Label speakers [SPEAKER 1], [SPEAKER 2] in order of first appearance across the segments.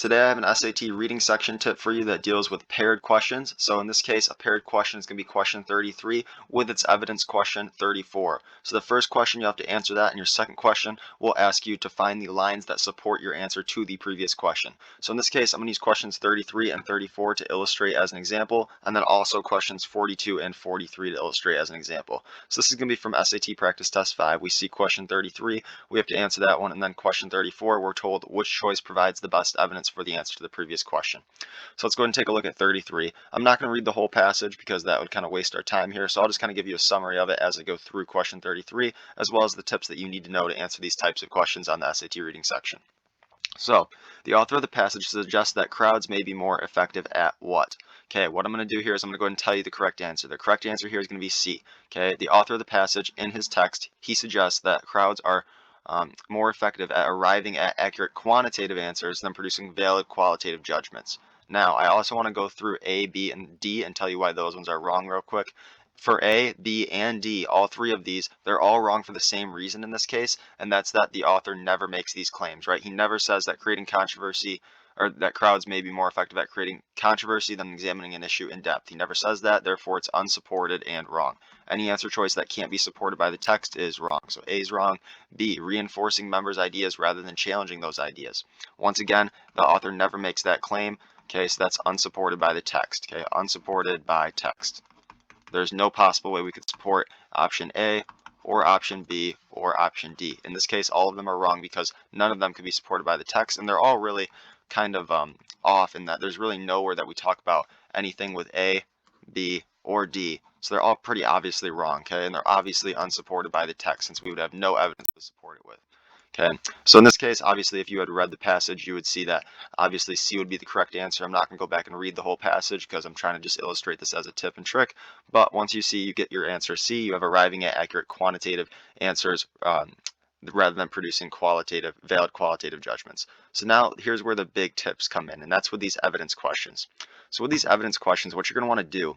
[SPEAKER 1] Today I have an SAT reading section tip for you that deals with paired questions. So in this case, a paired question is going to be question 33 with its evidence question 34. So the first question you have to answer that, and your second question will ask you to find the lines that support your answer to the previous question. So in this case, I'm going to use questions 33 and 34 to illustrate as an example, and then also questions 42 and 43 to illustrate as an example. So this is going to be from SAT Practice Test 5. We see question 33, we have to answer that one, and then question 34, we're told which choice provides the best evidence for the answer to the previous question. So let's go ahead and take a look at 33. I'm not going to read the whole passage because that would kind of waste our time here, so I'll just kind of give you a summary of it as I go through question 33, as well as the tips that you need to know to answer these types of questions on the SAT reading section. So, the author of the passage suggests that crowds may be more effective at what? Okay, what I'm going to do here is I'm going to go ahead and tell you the correct answer. The correct answer here is going to be C. Okay, the author of the passage, in his text, he suggests that crowds are more effective at arriving at accurate quantitative answers than producing valid qualitative judgments. Now, I also want to go through A, B, and D and tell you why those ones are wrong real quick. For A, B, and D, all three of these, they're all wrong for the same reason in this case, and that's that the author never makes these claims, right? He never says that creating controversy, or that crowds may be more effective at creating controversy than examining an issue in depth. He never says that, therefore it's unsupported and wrong. Any answer choice that can't be supported by the text is wrong. So A is wrong. B, reinforcing members' ideas rather than challenging those ideas. Once again, the author never makes that claim. Okay, so that's unsupported by the text. Okay, unsupported by text. There's no possible way we could support option A or option B or option D. In this case, all of them are wrong because none of them can be supported by the text, and they're all really kind of off in that there's really nowhere that we talk about anything with A, B, or D. So they're all pretty obviously wrong, okay? And they're obviously unsupported by the text since we would have no evidence to support it with. Okay, so in this case, obviously, if you had read the passage, you would see that obviously C would be the correct answer. I'm not going to go back and read the whole passage because I'm trying to just illustrate this as a tip and trick. But once you see you get your answer C, you have arriving at accurate quantitative answers rather than producing valid qualitative judgments. So now here's where the big tips come in, and that's with these evidence questions. So with these evidence questions, what you're going to want to do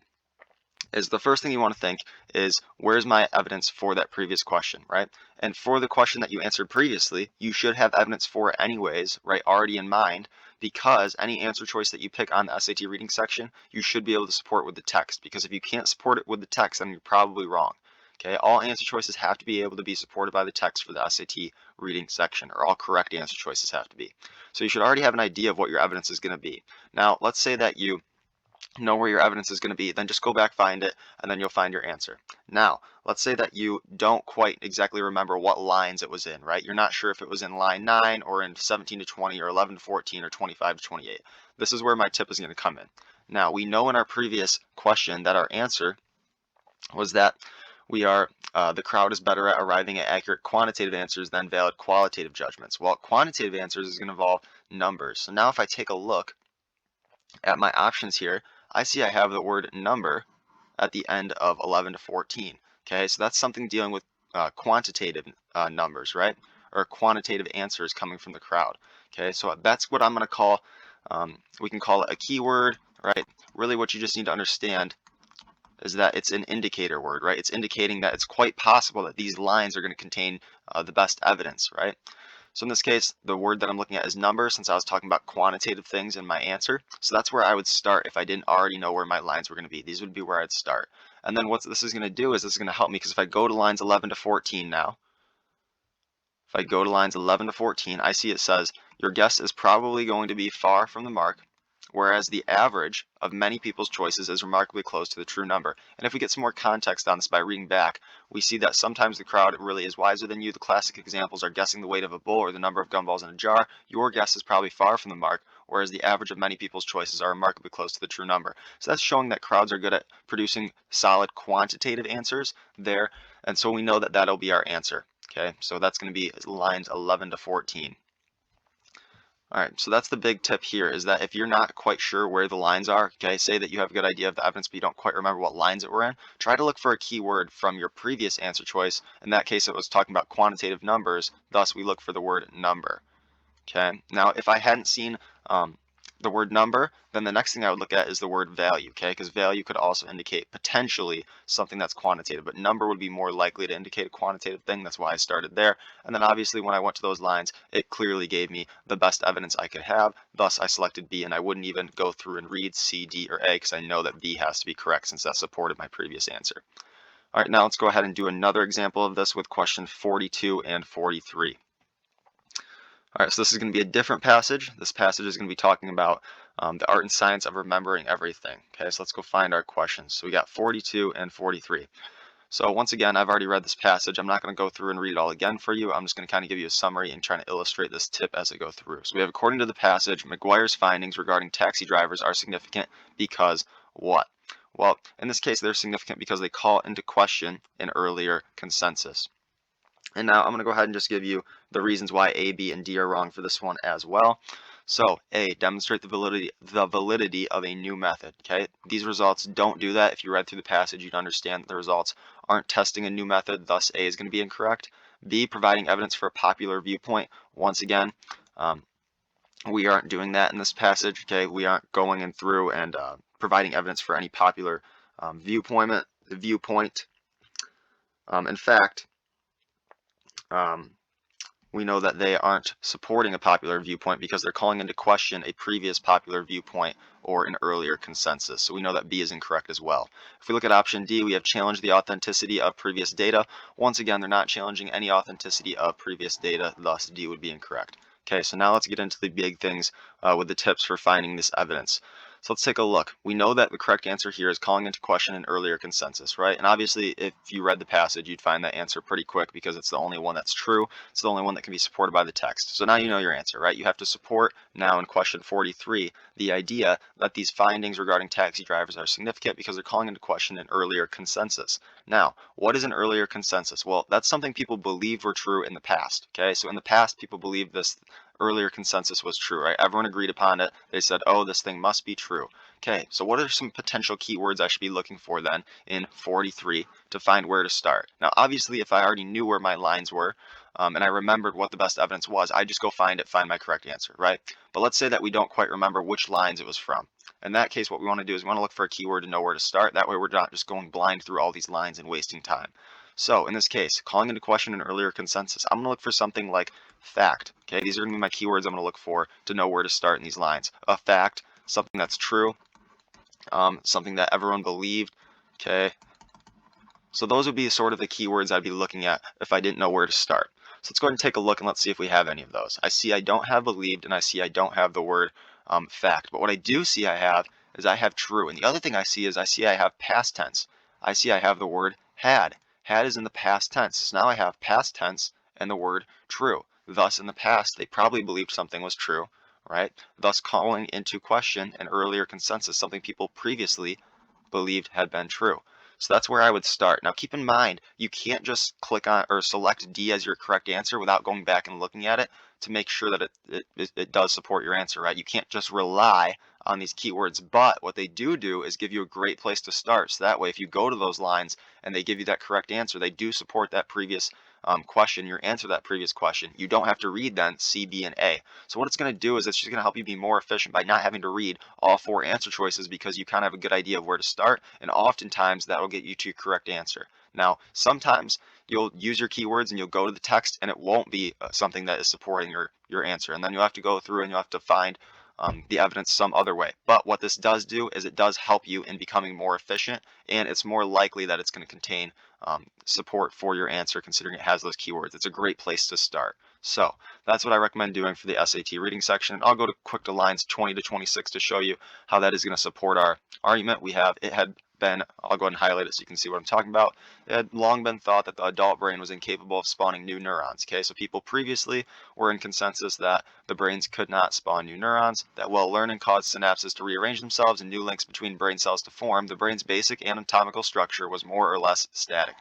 [SPEAKER 1] is the first thing you want to think is, where's my evidence for that previous question, right? And for the question that you answered previously, you should have evidence for it anyways, right, already in mind, because any answer choice that you pick on the SAT reading section, you should be able to support with the text, because if you can't support it with the text, then you're probably wrong. Okay, all answer choices have to be able to be supported by the text for the SAT reading section, or all correct answer choices have to be. So you should already have an idea of what your evidence is going to be. Now, let's say that you know where your evidence is going to be, then just go back, find it, and then you'll find your answer. Now, let's say that you don't quite exactly remember what lines it was in, right? You're not sure if it was in line 9 or in 17 to 20 or 11 to 14 or 25 to 28. This is where my tip is going to come in. Now, we know in our previous question that our answer was that the crowd is better at arriving at accurate quantitative answers than valid qualitative judgments. Well, quantitative answers is going to involve numbers. So now if I take a look at my options here, I see I have the word number at the end of 11 to 14. Okay, so that's something dealing with quantitative numbers, right? Or quantitative answers coming from the crowd. Okay, so that's what I'm going to call, we can call it a keyword, right? Really what you just need to understand is that it's an indicator word, right? It's indicating that it's quite possible that these lines are going to contain the best evidence, right? So in this case, the word that I'm looking at is number, since I was talking about quantitative things in my answer. So that's where I would start if I didn't already know where my lines were going to be. These would be where I'd start. And then what this is going to do is this is going to help me, because if I go to lines 11 to 14 now, if I go to lines 11 to 14, I see it says, your guess is probably going to be far from the mark, whereas the average of many people's choices is remarkably close to the true number. And if we get some more context on this by reading back, we see that sometimes the crowd really is wiser than you. The classic examples are guessing the weight of a bull or the number of gumballs in a jar. Your guess is probably far from the mark, whereas the average of many people's choices are remarkably close to the true number. So that's showing that crowds are good at producing solid quantitative answers there, and so we know that that'll be our answer. Okay, so that's going to be lines 11 to 14. All right, so that's the big tip here, is that if you're not quite sure where the lines are, okay, say that you have a good idea of the evidence, but you don't quite remember what lines it were in, try to look for a keyword from your previous answer choice. In that case, it was talking about quantitative numbers, thus we look for the word number. Okay, now if I hadn't seen the word number, then the next thing I would look at is the word value, okay? Because value could also indicate potentially something that's quantitative, but number would be more likely to indicate a quantitative thing. That's why I started there. And then obviously when I went to those lines, it clearly gave me the best evidence I could have. Thus, I selected B, and I wouldn't even go through and read C, D, or A because I know that B has to be correct since that supported my previous answer. All right, now let's go ahead and do another example of this with question 42 and 43. All right, so this is going to be a different passage. This passage is going to be talking about the art and science of remembering everything. Okay, so let's go find our questions. So we got 42 and 43. So once again, I've already read this passage. I'm not going to go through and read it all again for you. I'm just going to kind of give you a summary and try to illustrate this tip as I go through. So we have, according to the passage, McGuire's findings regarding taxi drivers are significant because what? Well, in this case, they're significant because they call into question an earlier consensus. And now I'm going to go ahead and just give you the reasons why A, B, and D are wrong for this one as well. So A, demonstrate the validity of a new method. Okay, these results don't do that. If you read through the passage, you'd understand that the results aren't testing a new method. Thus, A is going to be incorrect. B, providing evidence for a popular viewpoint. Once again, we aren't doing that in this passage. Okay, we aren't going in through and providing evidence for any popular viewpoint. In fact, we know that they aren't supporting a popular viewpoint because they're calling into question a previous popular viewpoint or an earlier consensus. So we know that B is incorrect as well. If we look at option D, we have challenged the authenticity of previous data. Once again, they're not challenging any authenticity of previous data, thus D would be incorrect. Okay, so now let's get into the big things with the tips for finding this evidence. So let's take a look. We know that the correct answer here is calling into question an earlier consensus, right? And obviously, if you read the passage, you'd find that answer pretty quick because it's the only one that's true. It's the only one that can be supported by the text. So now you know your answer, right? You have to support now in question 43 the idea that these findings regarding taxi drivers are significant because they're calling into question an earlier consensus. Now, what is an earlier consensus? Well, that's something people believed were true in the past, okay? So in the past, people believed this earlier consensus was true, right? Everyone agreed upon it. They said, oh, this thing must be true. Okay, so what are some potential keywords I should be looking for then in 43 to find where to start? Now, obviously, if I already knew where my lines were and I remembered what the best evidence was, I just go find it, find my correct answer, right? But let's say that we don't quite remember which lines it was from. In that case, what we want to do is we want to look for a keyword to know where to start. That way we're not just going blind through all these lines and wasting time. So in this case, calling into question an earlier consensus, I'm going to look for something like fact. Okay, these are going to be my keywords I'm going to look for to know where to start in these lines. A fact, something that's true, something that everyone believed. Okay, so those would be sort of the keywords I'd be looking at if I didn't know where to start. So let's go ahead and take a look and let's see if we have any of those. I see I don't have believed and I see I don't have the word fact. But what I do see I have is I have true. And the other thing I see is I have past tense. I see I have the word had. Had is in the past tense. So now I have past tense and the word true. Thus, in the past, they probably believed something was true, right? Thus, calling into question an earlier consensus, something people previously believed had been true. So that's where I would start. Now keep in mind, you can't just click on or select D as your correct answer without going back and looking at it to make sure that it does support your answer, right? You can't just rely on these keywords, but what they do is give you a great place to start. So that way, if you go to those lines and they give you that correct answer, they do support that previous question, your answer to that previous question. You don't have to read then C, B, and A. So what it's going to do is it's just going to help you be more efficient by not having to read all four answer choices because you kind of have a good idea of where to start, and oftentimes that will get you to your correct answer. Now, sometimes you'll use your keywords and you'll go to the text and it won't be something that is supporting your answer, and then you'll have to go through and you'll have to find the evidence some other way. But what this does do is it does help you in becoming more efficient, and it's more likely that it's going to contain support for your answer considering it has those keywords. It's a great place to start. So that's what I recommend doing for the SAT reading section. I'll go quick to lines 20 to 26 to show you how that is going to support our argument. I'll go ahead and highlight it so you can see what I'm talking about. It had long been thought that the adult brain was incapable of spawning new neurons. Okay, so people previously were in consensus that the brains could not spawn new neurons, that while learning caused synapses to rearrange themselves and new links between brain cells to form, the brain's basic anatomical structure was more or less static.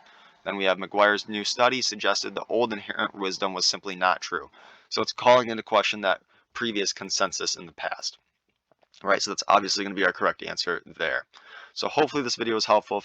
[SPEAKER 1] Then we have McGuire's new study suggested the old inherent wisdom was simply not true. So it's calling into question that previous consensus in the past. Right, so that's obviously going to be our correct answer there. So hopefully this video was helpful.